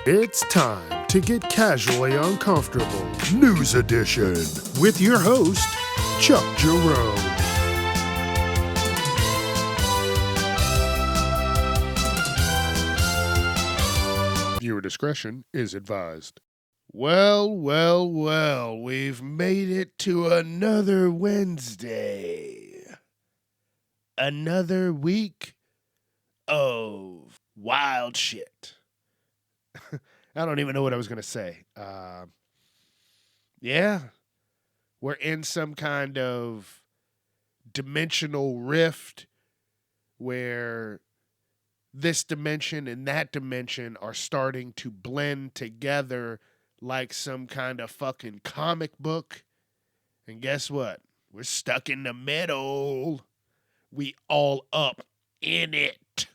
It's time to get casually uncomfortable. News Edition with your host, Chuck Jerome. Viewer discretion is advised. Well, we've made it to another Wednesday. Another week of wild shit. I don't even know what I was going to say. Yeah, we're in some kind of dimensional rift where this dimension and that dimension are starting to blend together like some kind of fucking comic book. And guess what? We're stuck in the middle. We all up in it.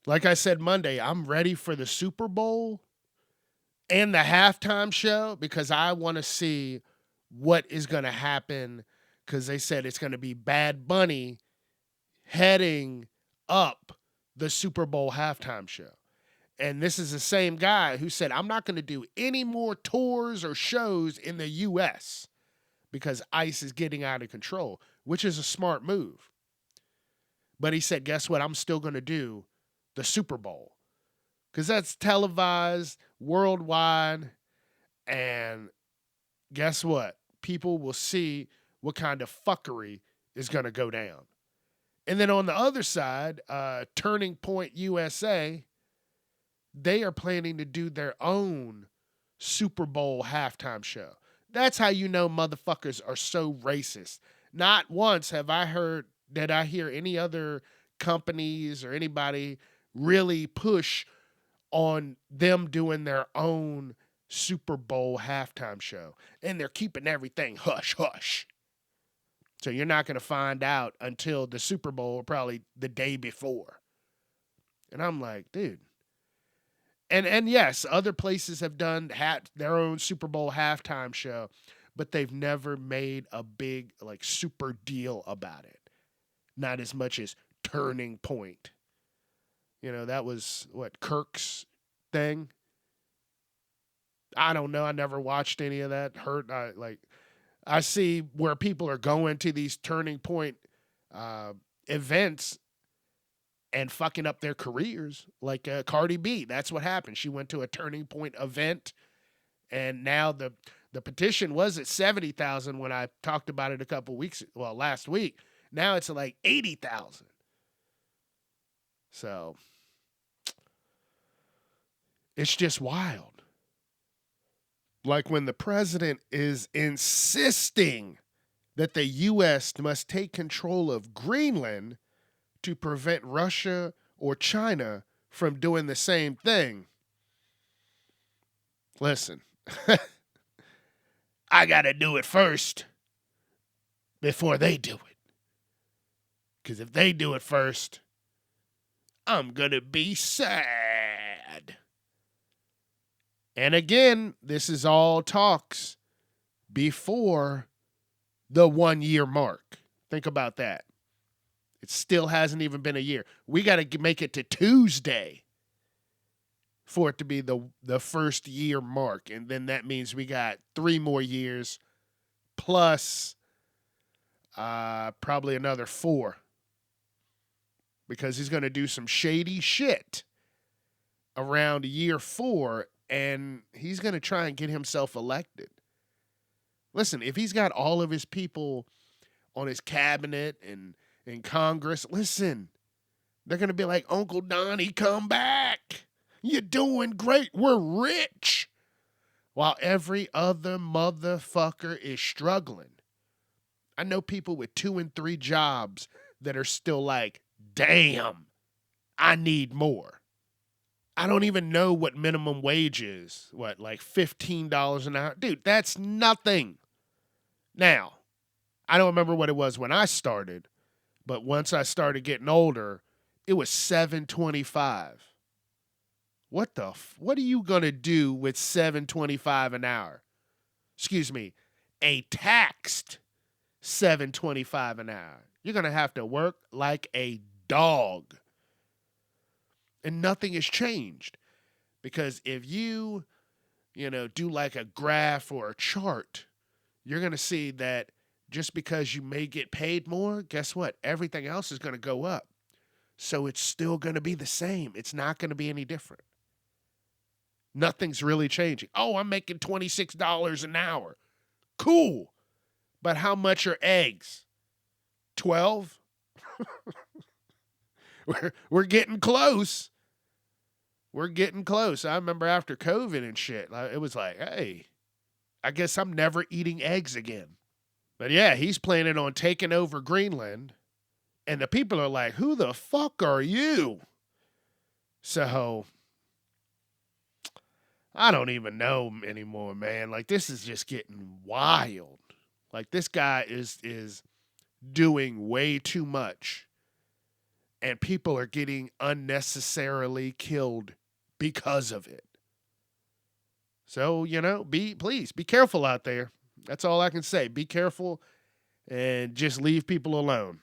Like I said Monday, I'm ready for the Super Bowl and the halftime show because I want to see what is going to happen, because they said it's going to be Bad Bunny heading up the Super Bowl halftime show. And this is the same guy who said, I'm not going to do any more tours or shows in the U.S. because ICE is getting out of control, which is a smart move. But he said, guess what? I'm still going to do the Super Bowl because that's televised worldwide. And guess what? People will see what kind of fuckery is going to go down. And then on the other side, Turning Point USA, they are planning to do their own Super Bowl halftime show. That's how you know motherfuckers are so racist. Not once did I hear any other companies or anybody really push on them doing their own Super Bowl halftime show. And they're keeping everything hush hush. So you're not going to find out until the Super Bowl, or probably the day before. And I'm like, dude. And yes, other places have done their own Super Bowl halftime show, but they've never made a big, super deal about it. Not as much as Turning Point. You know, that was, Kirk's thing? I don't know. I never watched any of that. I see where people are going to these Turning Point events and fucking up their careers, like Cardi B. That's what happened. She went to a Turning Point event, and now the petition was at 70,000 when I talked about it last week. Now it's like 80,000. So it's just wild. Like when the president is insisting that the U.S. must take control of Greenland to prevent Russia or China from doing the same thing. Listen, I got to do it first before they do it. Because if they do it first, I'm going to be sad. And again, this is all talks before the 1 year mark. Think about that. It still hasn't even been a year. We got to make it to Tuesday for it to be the first year mark. And then that means we got 3 more years plus probably another 4. Because he's going to do some shady shit around year 4, and he's going to try and get himself elected. Listen, if he's got all of his people on his cabinet and in Congress, listen, they're going to be like, Uncle Donnie, come back. You're doing great. We're rich. While every other motherfucker is struggling. I know people with 2 and 3 jobs that are still like, damn, I need more. I don't even know what minimum wage is. Like $15 an hour? Dude, that's nothing. Now, I don't remember what it was when I started, but once I started getting older, it was $7.25. What are you going to do with $7.25 an hour? Excuse me, a taxed $7.25 an hour. You're going to have to work like a dog. And nothing has changed. Because if you, do like a graph or a chart, you're going to see that just because you may get paid more, guess what? Everything else is going to go up. So it's still going to be the same. It's not going to be any different. Nothing's really changing. Oh, I'm making $26 an hour. Cool. But how much are eggs? 12? We're getting close. We're getting close. I remember after COVID and shit, it was like, hey, I guess I'm never eating eggs again. But yeah, he's planning on taking over Greenland. And the people are like, who the fuck are you? So, I don't even know anymore, man. Like, this is just getting wild. Like, this guy is doing way too much. And people are getting unnecessarily killed because of it. So, please be careful out there. That's all I can say. Be careful and just leave people alone.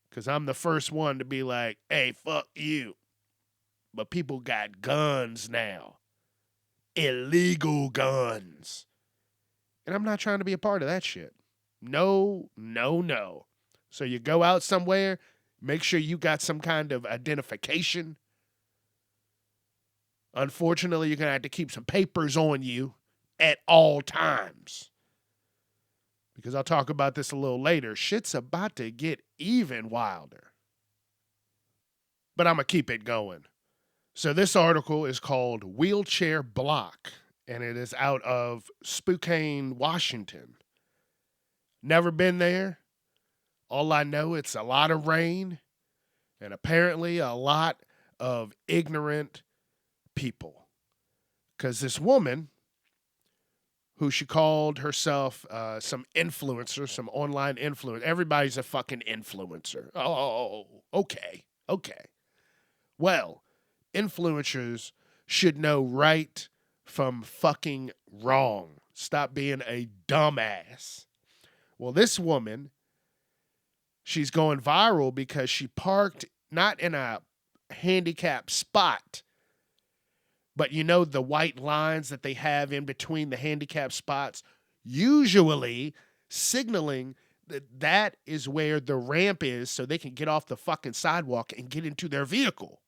Because I'm the first one to be like, hey, fuck you. But people got guns now. Illegal guns. And I'm not trying to be a part of that shit. No, no, no. So you go out somewhere, make sure you got some kind of identification. Unfortunately, you're going to have to keep some papers on you at all times. Because I'll talk about this a little later. Shit's about to get even wilder. But I'm going to keep it going. So this article is called Wheelchair Block, and it is out of Spokane, Washington. Never been there. All I know, it's a lot of rain and apparently a lot of ignorant people. Because this woman, who she called herself some influencer, some online influencer. Everybody's a fucking influencer. Oh, okay. Well, influencers should know right from fucking wrong. Stop being a dumbass. Well, this woman, she's going viral because she parked not in a handicapped spot, but the white lines that they have in between the handicap spots, usually signaling that is where the ramp is so they can get off the fucking sidewalk and get into their vehicle.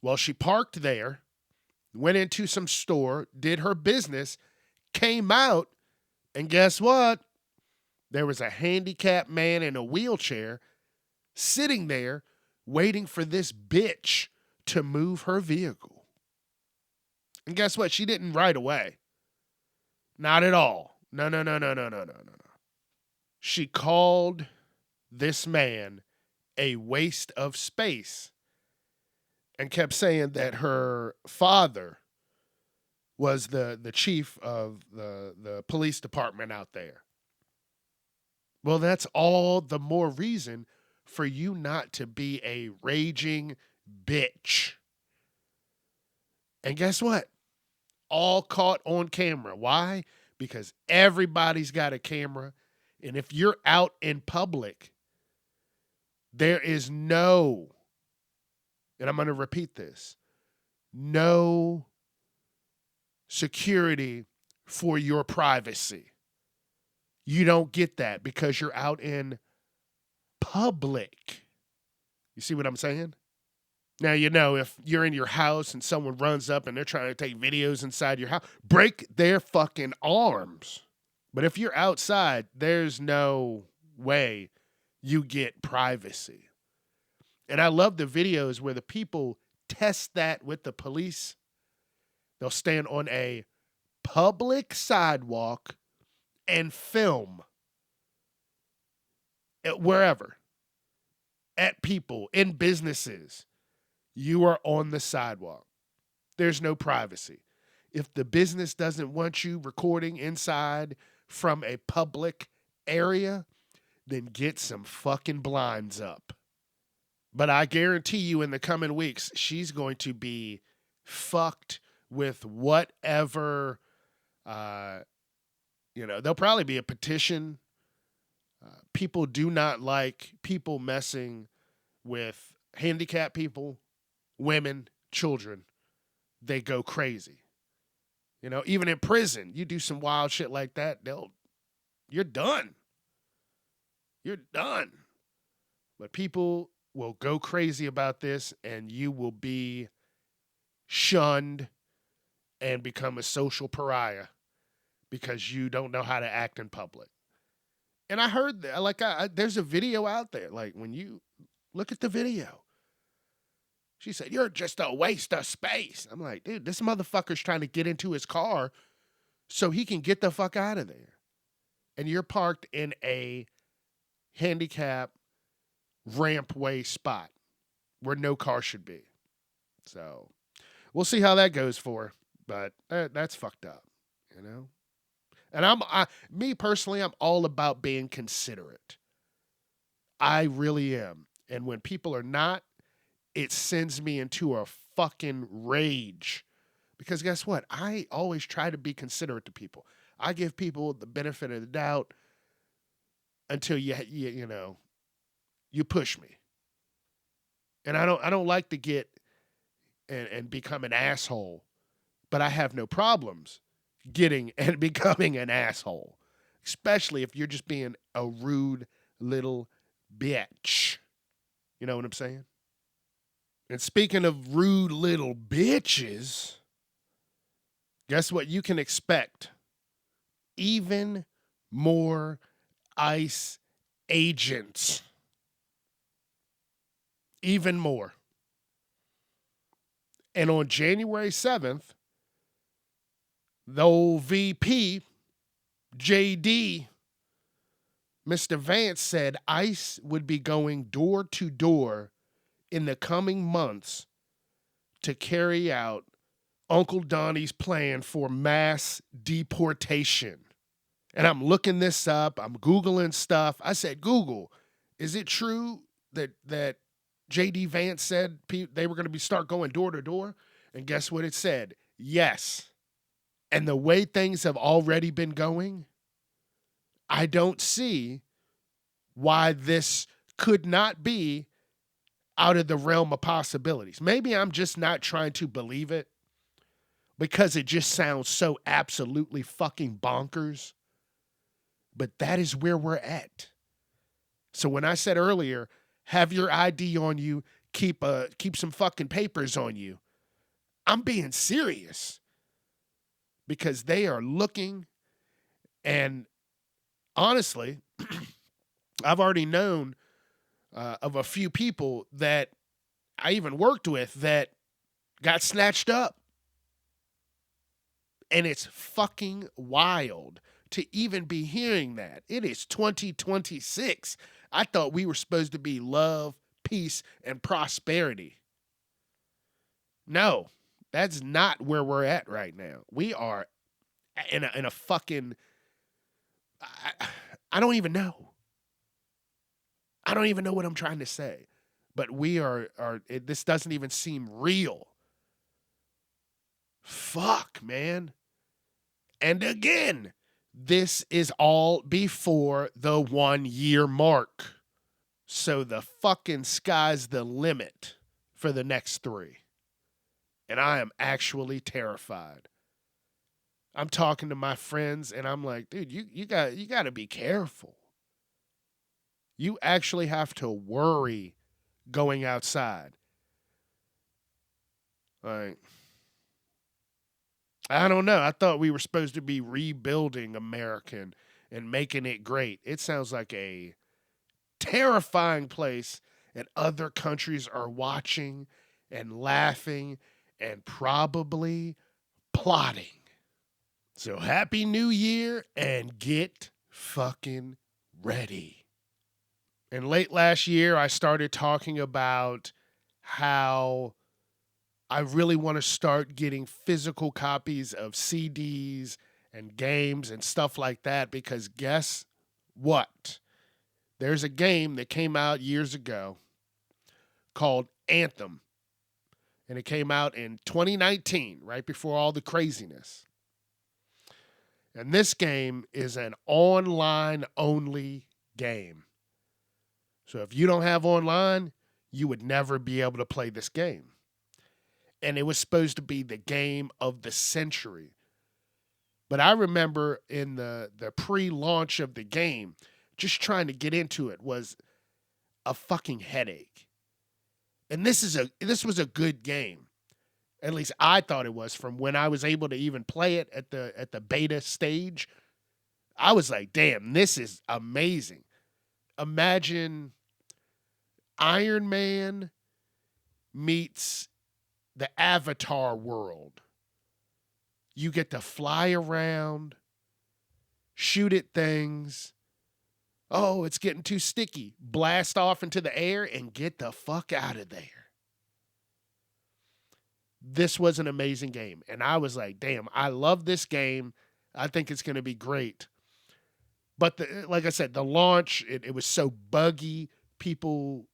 Well, she parked there, went into some store, did her business, came out, and guess what? There was a handicapped man in a wheelchair sitting there waiting for this bitch to move her vehicle. And guess what? She didn't right away. Not at all. No. She called this man a waste of space and kept saying that her father was the chief of the police department out there. Well, that's all the more reason for you not to be a raging bitch. And guess what? All caught on camera. Why? Because everybody's got a camera. And if you're out in public, there is no, and I'm going to repeat this, no security for your privacy. You don't get that because you're out in public. You see what I'm saying? Now, if you're in your house and someone runs up and they're trying to take videos inside your house, break their fucking arms. But if you're outside, there's no way you get privacy. And I love the videos where the people test that with the police. They'll stand on a public sidewalk and film wherever, at people, in businesses. You are on the sidewalk. There's no privacy. If the business doesn't want you recording inside from a public area, then get some fucking blinds up. But I guarantee you in the coming weeks, she's going to be fucked with whatever, there'll probably be a petition. People do not like people messing with handicapped people, women, children. they go crazy. You know, even in prison, you do some wild shit like that, you're done. You're done. But people will go crazy about this and you will be shunned and become a social pariah because you don't know how to act in public. And I heard that, like, there's a video out there. Like, when you look at the video, she said, "You're just a waste of space." I'm like, dude, this motherfucker's trying to get into his car so he can get the fuck out of there. And you're parked in a handicap rampway spot where no car should be. So we'll see how that goes for. But that's fucked up, you know? And me personally, I'm all about being considerate. I really am. And when people are not, it sends me into a fucking rage. Because guess what? I always try to be considerate to people. I give people the benefit of the doubt until you know, you push me. And I don't like to get and become an asshole, but I have no problems getting and becoming an asshole, especially if you're just being a rude little bitch. You know what I'm saying? And speaking of rude little bitches, guess what you can expect? Even more ICE agents. Even more. And on January 7th, the old VP, JD, Mr. Vance said ICE would be going door to door in the coming months to carry out Uncle Donnie's plan for mass deportation. And I'm looking this up. I'm Googling stuff. I said, Google, is it true that JD Vance said they were going to start going door to door? And guess what it said? Yes. And the way things have already been going, I don't see why this could not be out of the realm of possibilities. Maybe I'm just not trying to believe it because it just sounds so absolutely fucking bonkers. But that is where we're at. So when I said earlier, have your ID on you, keep some fucking papers on you, I'm being serious. Because they are looking, and honestly, I've already known of a few people that I even worked with that got snatched up. And it's fucking wild to even be hearing that. It is 2026. I thought we were supposed to be love, peace, and prosperity. No, that's not where we're at right now. We are in a fucking... I don't even know. I don't even know what I'm trying to say. But we are this doesn't even seem real. Fuck, man. And again, this is all before the 1 year mark. So the fucking sky's the limit for the next 3. And I am actually terrified. I'm talking to my friends and I'm like, dude, you got to be careful. You actually have to worry going outside. Like, I don't know. I thought we were supposed to be rebuilding American and making it great. It sounds like a terrifying place, and other countries are watching and laughing and probably plotting. So happy New Year and get fucking ready. And late last year, I started talking about how I really want to start getting physical copies of CDs and games and stuff like that because guess what? There's a game that came out years ago called Anthem. And it came out in 2019, right before all the craziness. And this game is an online-only game. So if you don't have online, you would never be able to play this game. and it was supposed to be the game of the century. But I remember in the pre-launch of the game, just trying to get into it was a fucking headache. And this was a good game. At least I thought it was from when I was able to even play it at the beta stage. I was like, damn, this is amazing. Imagine Iron Man meets the Avatar world. You get to fly around, shoot at things. Oh, it's getting too sticky. Blast off into the air and get the fuck out of there. This was an amazing game. And I was like, damn, I love this game. I think it's going to be great. But like I said, the launch, it was so buggy. People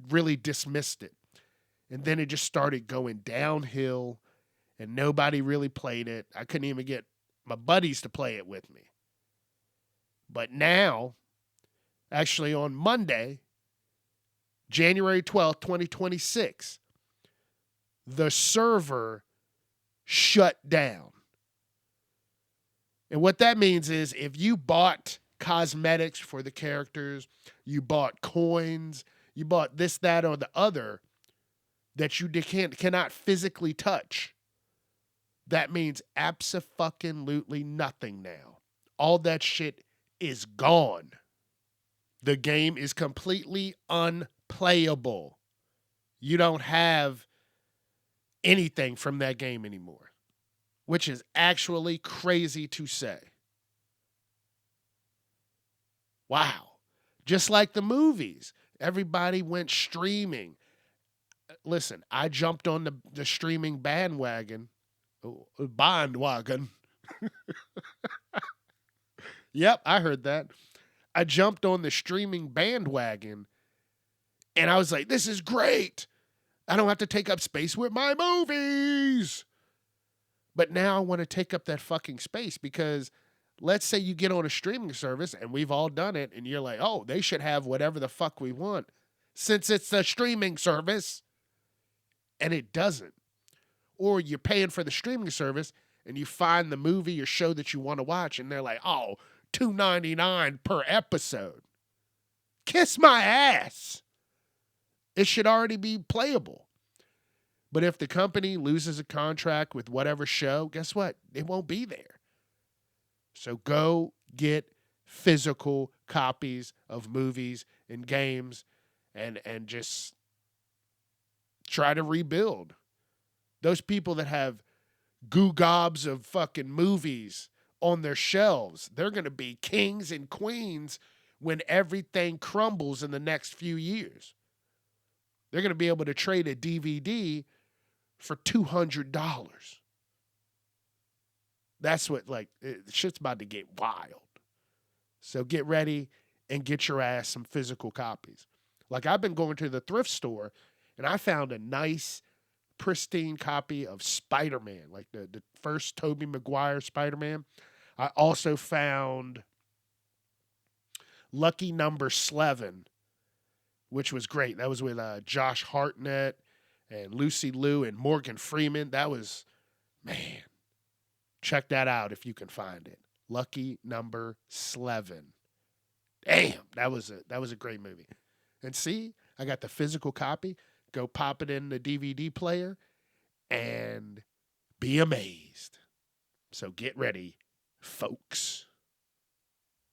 really dismissed it. And then it just started going downhill and nobody really played it. I couldn't even get my buddies to play it with me. But now, actually on Monday, January 12th, 2026, the server shut down. And what that means is if you bought cosmetics for the characters, you bought coins, you bought this, that, or the other that you cannot physically touch, that means abso-fucking-lutely nothing now. All that shit is gone. The game is completely unplayable. You don't have anything from that game anymore, which is actually crazy to say. Wow. Just like the movies, everybody went streaming. Listen, I jumped on the streaming bandwagon. Yep, I heard that. I jumped on the streaming bandwagon and I was like, this is great. I don't have to take up space with my movies. But now I want to take up that fucking space because let's say you get on a streaming service and we've all done it and you're like, oh, they should have whatever the fuck we want since it's a streaming service, and it doesn't. Or you're paying for the streaming service and you find the movie or show that you want to watch and they're like, oh, $2.99 per episode. Kiss my ass. It should already be playable. But if the company loses a contract with whatever show, guess what? It won't be there. So go get physical copies of movies and games and just try to rebuild. Those people that have goo gobs of fucking movies on their shelves, they're going to be kings and queens when everything crumbles in the next few years. They're going to be able to trade a DVD for $200. That's what, like, shit's about to get wild. So get ready and get your ass some physical copies. Like, I've been going to the thrift store and I found a nice, pristine copy of Spider-Man, like the first Tobey Maguire Spider-Man. I also found Lucky Number 11, which was great. That was with Josh Hartnett and Lucy Liu and Morgan Freeman. That was, man, check that out if you can find it. Lucky Number 11. Damn, that was a great movie. And see, I got the physical copy. Go pop it in the DVD player and be amazed. So get ready, folks.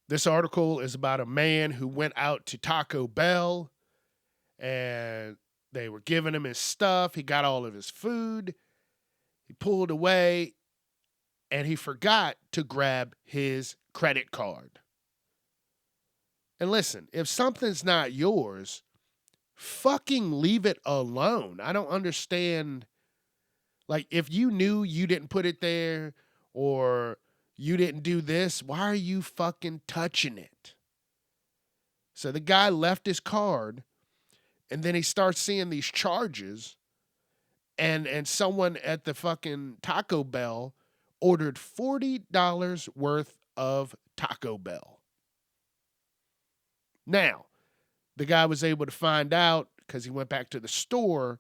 This article is about a man who went out to Taco Bell and they were giving him his stuff. He got all of his food. He pulled away and he forgot to grab his credit card. And listen, if something's not yours, fucking leave it alone. I don't understand. Like, if you knew you didn't put it there or you didn't do this, why are you fucking touching it? So the guy left his card and then he starts seeing these charges and someone at the fucking Taco Bell ordered $40 worth of Taco Bell. Now, the guy was able to find out because he went back to the store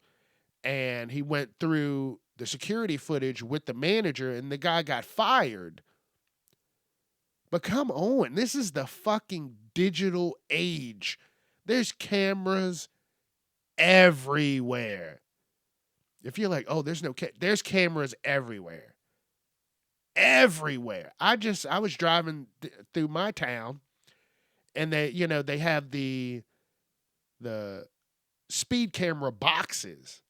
and he went through the security footage with the manager, and the guy got fired. But come on, this is the fucking digital age. There's cameras everywhere. If you're like, oh, there's cameras everywhere. Everywhere. I was driving through my town, and they have the speed camera boxes.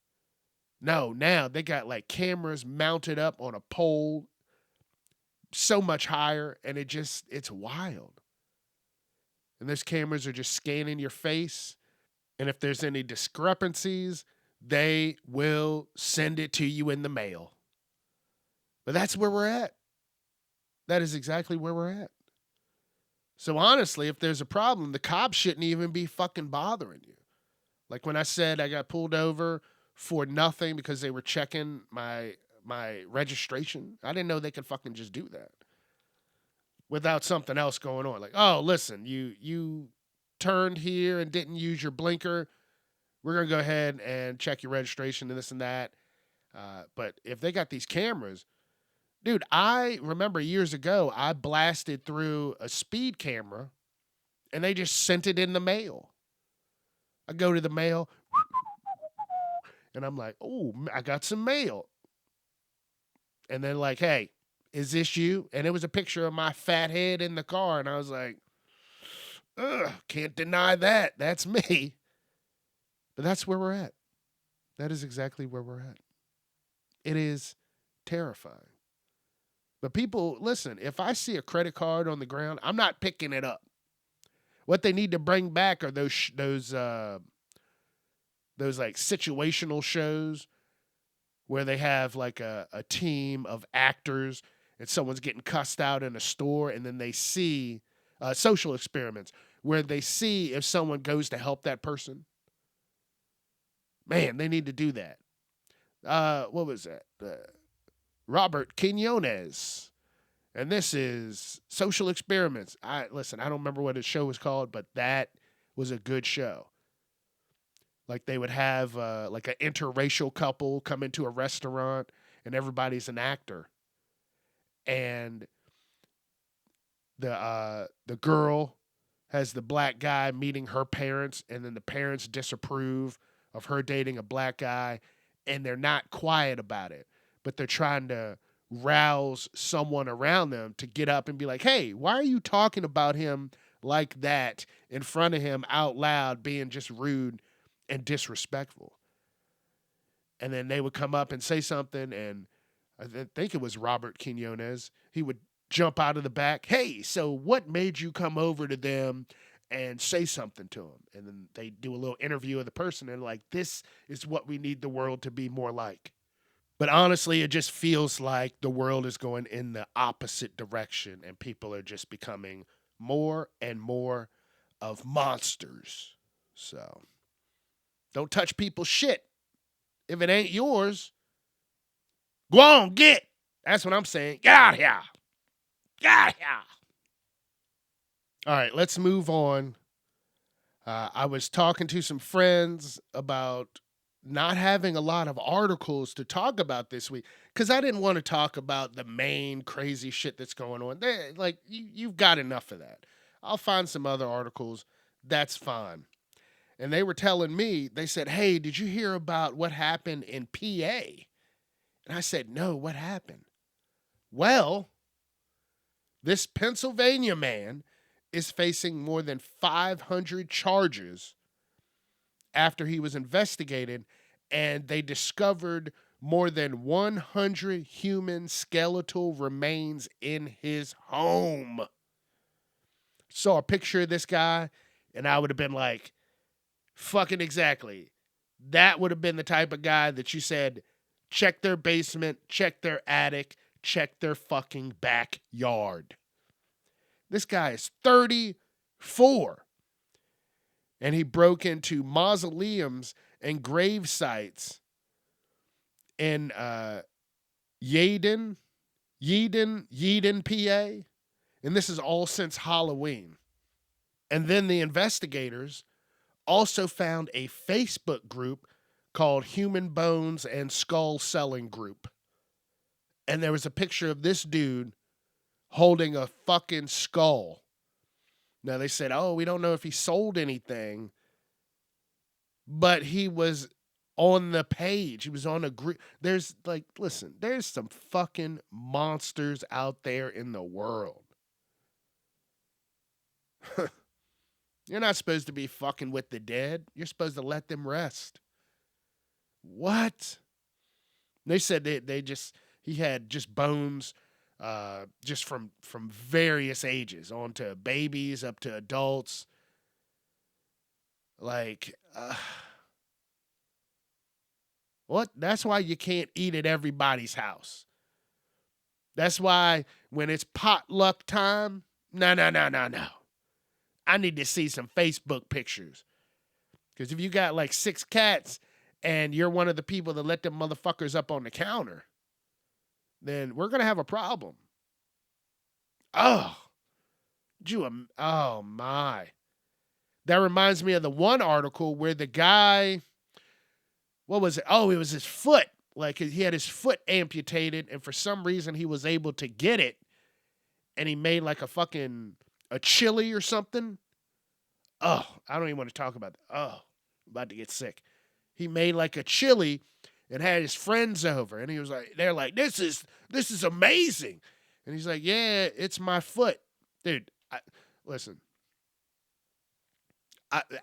No, now they got like cameras mounted up on a pole so much higher, and it's wild. And those cameras are just scanning your face, and if there's any discrepancies, they will send it to you in the mail. But that's where we're at. That is exactly where we're at. So honestly, if there's a problem, the cops shouldn't even be fucking bothering you. Like when I said I got pulled over for nothing because they were checking my registration, I didn't know they could fucking just do that without something else going on. Like, oh, listen, you turned here and didn't use your blinker. We're gonna go ahead and check your registration and this and that. But if they got these cameras, dude, I remember years ago I blasted through a speed camera and they just sent it in the mail. I go to the mail and I'm like, oh, I got some mail. And then like, hey, is this you? And it was a picture of my fat head in the car. And I was like, ugh, can't deny that. That's me. But that's where we're at. That is exactly where we're at. It is terrifying. But people, listen, if I see a credit card on the ground, I'm not picking it up. What they need to bring back are those like situational shows where they have like a team of actors and someone's getting cussed out in a store, and then they see social experiments where they see if someone goes to help that person. Man, they need to do that. What was that? Robert Quinones. And this is Social Experiments. I don't remember what his show was called, but that was a good show. Like they would have like an interracial couple come into a restaurant and everybody's an actor. And the girl has the black guy meeting her parents, and then the parents disapprove of her dating a black guy, and they're not quiet about it, but they're trying to rouse someone around them to get up and be like, hey, why are you talking about him like that in front of him out loud, being just rude and disrespectful? And then they would come up and say something, and I think it was Robert Quinones. He would jump out of the back. Hey, so what made you come over to them and say something to them? And then they do a little interview of the person, and like, this is what we need the world to be more like. But honestly, it just feels like the world is going in the opposite direction, and people are just becoming more and more of monsters. So don't touch people's shit. If it ain't yours, go on, get. That's what I'm saying. Get out of here. Get out of here. All right, let's move on. I was talking to some friends about not having a lot of articles to talk about this week because I didn't want to talk about the main crazy shit that's going on. Like, you've got enough of that. I'll find some other articles. That's fine. And they were telling me, they said, hey, did you hear about what happened in PA? And I said, no, what happened? Well, this Pennsylvania man is facing more than 500 charges after he was investigated, and they discovered more than 100 human skeletal remains in his home. Saw a picture of this guy, and I would have been like, fucking exactly. That would have been the type of guy that you said, check their basement, check their attic, check their fucking backyard. This guy is 34. And he broke into mausoleums and grave sites in Yeadon, PA. And this is all since Halloween. And then the investigators also found a Facebook group called Human Bones and Skull Selling Group. And there was a picture of this dude holding a fucking skull. Now they said, oh, we don't know if he sold anything, but he was on the page. He was on a group. There's like, listen, there's some fucking monsters out there in the world. You're not supposed to be fucking with the dead. You're supposed to let them rest. What? They said he had just bones, just from various ages, on to babies up to adults. Like, what? That's why you can't eat at everybody's house. That's why when it's potluck time, no. I need to see some Facebook pictures. Because if you got like 6 cats and you're one of the people that let them motherfuckers up on the counter, then we're going to have a problem. Oh my. That reminds me of the one article where the guy, what was it? Oh, it was his foot. Like he had his foot amputated and for some reason he was able to get it and he made like a chili or something. Oh, I don't even want to talk about that. Oh, I'm about to get sick. He made like a chili and had his friends over and he was like, they're like, this is amazing. And he's like, yeah, it's my foot. Dude, listen.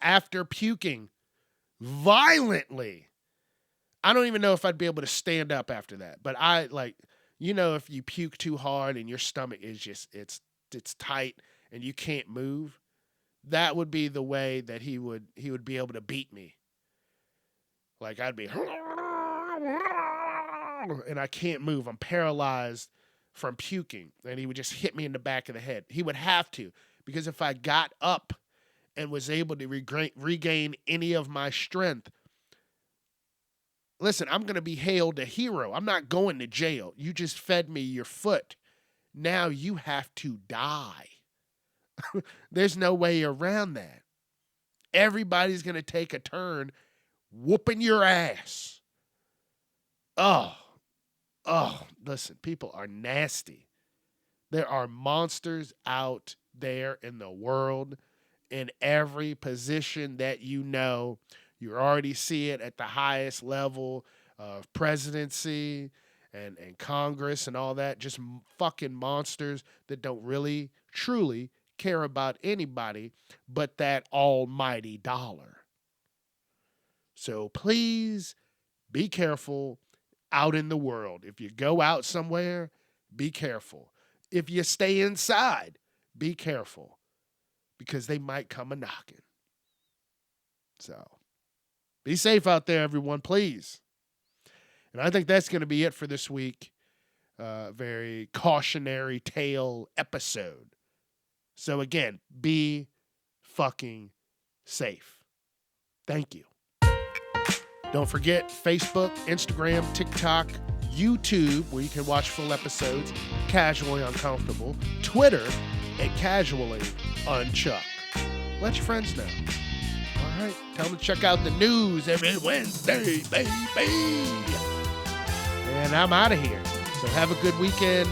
After puking violently, I don't even know if I'd be able to stand up after that. But if you puke too hard and your stomach is just, it's tight and you can't move, that would be the way that he would be able to beat me. Like I'd be, and I can't move. I'm paralyzed from puking. And he would just hit me in the back of the head. He would have to, because if I got up and was able to regain any of my strength, listen, I'm going to be hailed a hero. I'm not going to jail. You just fed me your foot. Now you have to die. There's no way around that. Everybody's going to take a turn whooping your ass. Oh, listen, people are nasty. There are monsters out there in the world in every position that you know. You already see it at the highest level of presidency and Congress and all that. Just fucking monsters that don't really, truly care about anybody but that almighty dollar. So please be careful out in the world. If you go out somewhere, be careful. If you stay inside, be careful, because they might come a-knocking. So be safe out there, everyone, please. And I think that's going to be it for this week. Very cautionary tale episode. So again, be fucking safe. Thank you. Don't forget Facebook, Instagram, TikTok, YouTube, where you can watch full episodes, Casually Uncomfortable, Twitter, at Casually Unchuck. Let your friends know. All right, tell them to check out the news every Wednesday, baby. And I'm out of here. So have a good weekend.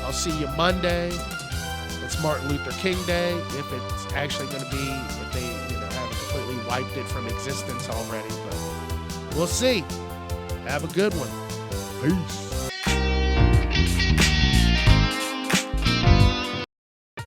I'll see you Monday. It's Martin Luther King Day, if it's actually going to be, if they haven't completely wiped it from existence already. But we'll see. Have a good one. Peace.